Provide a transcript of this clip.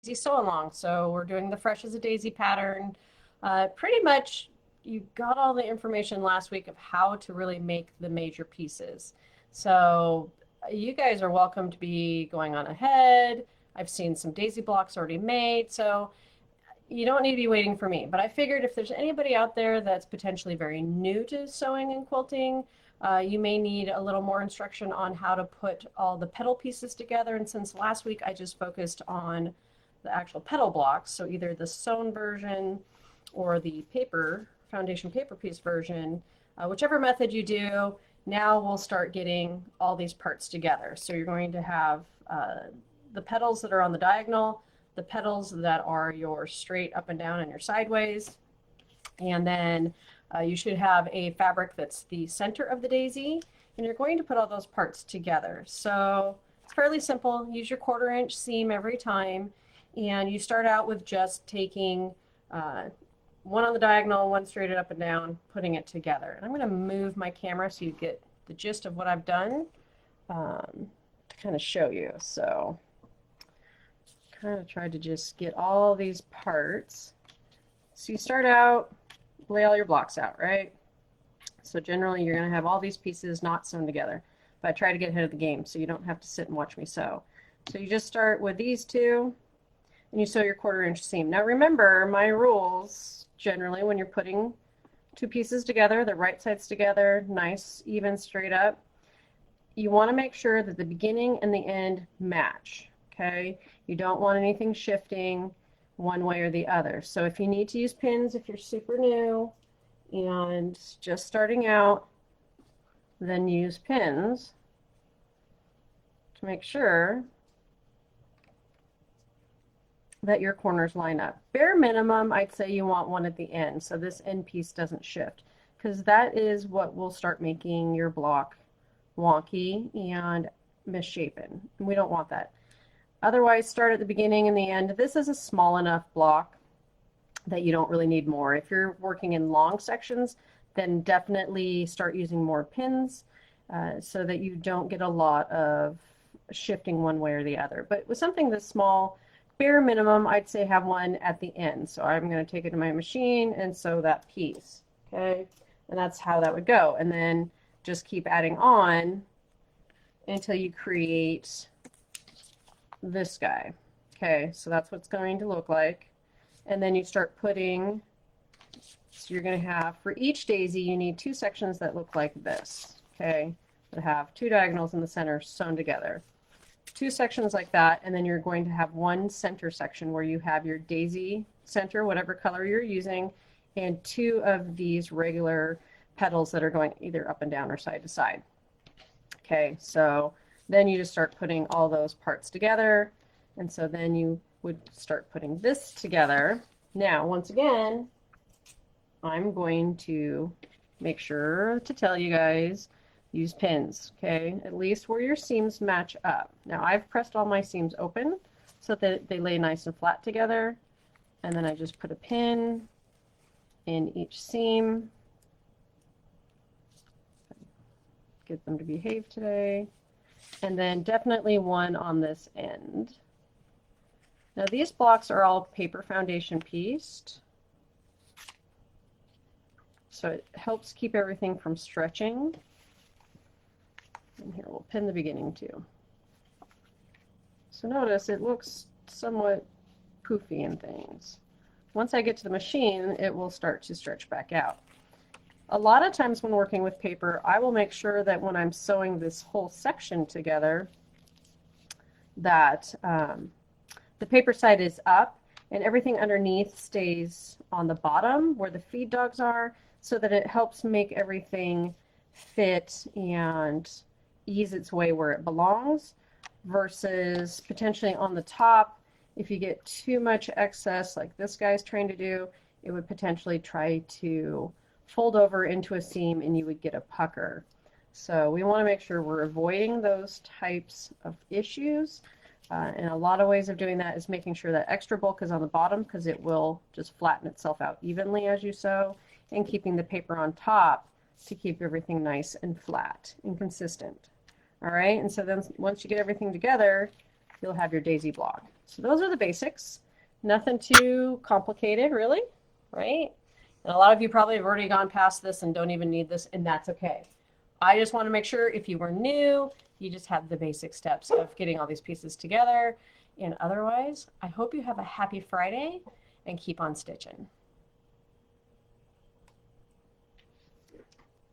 sew along. So we're doing the fresh as a daisy pattern. Pretty much you got all the information last week of how to really make the major pieces. So you guys are welcome to be going on ahead. I've seen some daisy blocks already made, so you don't need to be waiting for me. But I figured if there's anybody out there that's potentially very new to sewing and quilting, you may need a little more instruction on how to put all the petal pieces together. And since last week I just focused on the actual petal blocks, so either the sewn version or the paper, foundation paper piece version, whichever method you do, now we'll start getting all these parts together. So you're going to have the petals that are on the diagonal, the petals that are your straight up and down and your sideways, and then you should have a fabric that's the center of the daisy, and you're going to put all those parts together. So it's fairly simple. Use your 1/4 inch seam every time, and you start out with just taking one on the diagonal, one straight up and down, putting it together. And I'm going to move my camera so you get the gist of what I've done to kind of show you. So kind of tried to just get all these parts. So you start out, lay all your blocks out, right? So generally you're going to have all these pieces not sewn together, but I try to get ahead of the game so you don't have to sit and watch me sew. So you just start with these two and you sew your 1/4 inch seam. Now remember my rules generally when you're putting two pieces together, the right sides together, nice, even, straight up. You want to make sure that the beginning and the end match, okay? You don't want anything shifting one way or the other. So if you need to use pins, if you're super new and just starting out, then use pins to make sure that your corners line up. Bare minimum, I'd say you want one at the end so this end piece doesn't shift, because that is what will start making your block wonky and misshapen. And we don't want that. Otherwise, start at the beginning and the end. This is a small enough block that you don't really need more. If you're working in long sections, then definitely start using more pins so that you don't get a lot of shifting one way or the other. But with something this small, bare minimum, I'd say have one at the end. So I'm going to take it to my machine and sew that piece, okay? And that's how that would go. And then just keep adding on until you create this guy. Okay, so that's what it's going to look like. And then you start putting, so you're going to have, for each daisy, you need two sections that look like this, okay, that have two diagonals in the center sewn together. Two sections like that, and then you're going to have one center section where you have your daisy center, whatever color you're using, and two of these regular petals that are going either up and down or side to side. Okay, so then you just start putting all those parts together, and so then you would start putting this together. Now, once again, I'm going to make sure to tell you guys, use pins, okay? At least where your seams match up. Now, I've pressed all my seams open so that they lay nice and flat together, and then I just put a pin in each seam. Get them to behave today. And then definitely one on this end. Now these blocks are all paper foundation pieced, so it helps keep everything from stretching. And here we'll pin the beginning too. So notice it looks somewhat poofy and things. Once I get to the machine, it will start to stretch back out. A lot of times when working with paper, I will make sure that when I'm sewing this whole section together, that the paper side is up and everything underneath stays on the bottom where the feed dogs are, so that it helps make everything fit and ease its way where it belongs, versus potentially on the top, if you get too much excess like this guy's trying to do, it would potentially try to fold over into a seam and you would get a pucker. So we want to make sure we're avoiding those types of issues. And a lot of ways of doing that is making sure that extra bulk is on the bottom, because it will just flatten itself out evenly as you sew, and keeping the paper on top to keep everything nice and flat and consistent. All right, and so then once you get everything together, you'll have your daisy block. So those are the basics. Nothing too complicated, really, right? And a lot of you probably have already gone past this and don't even need this, and that's okay. I just want to make sure if you were new, you just had the basic steps of getting all these pieces together. And otherwise, I hope you have a happy Friday and keep on stitching.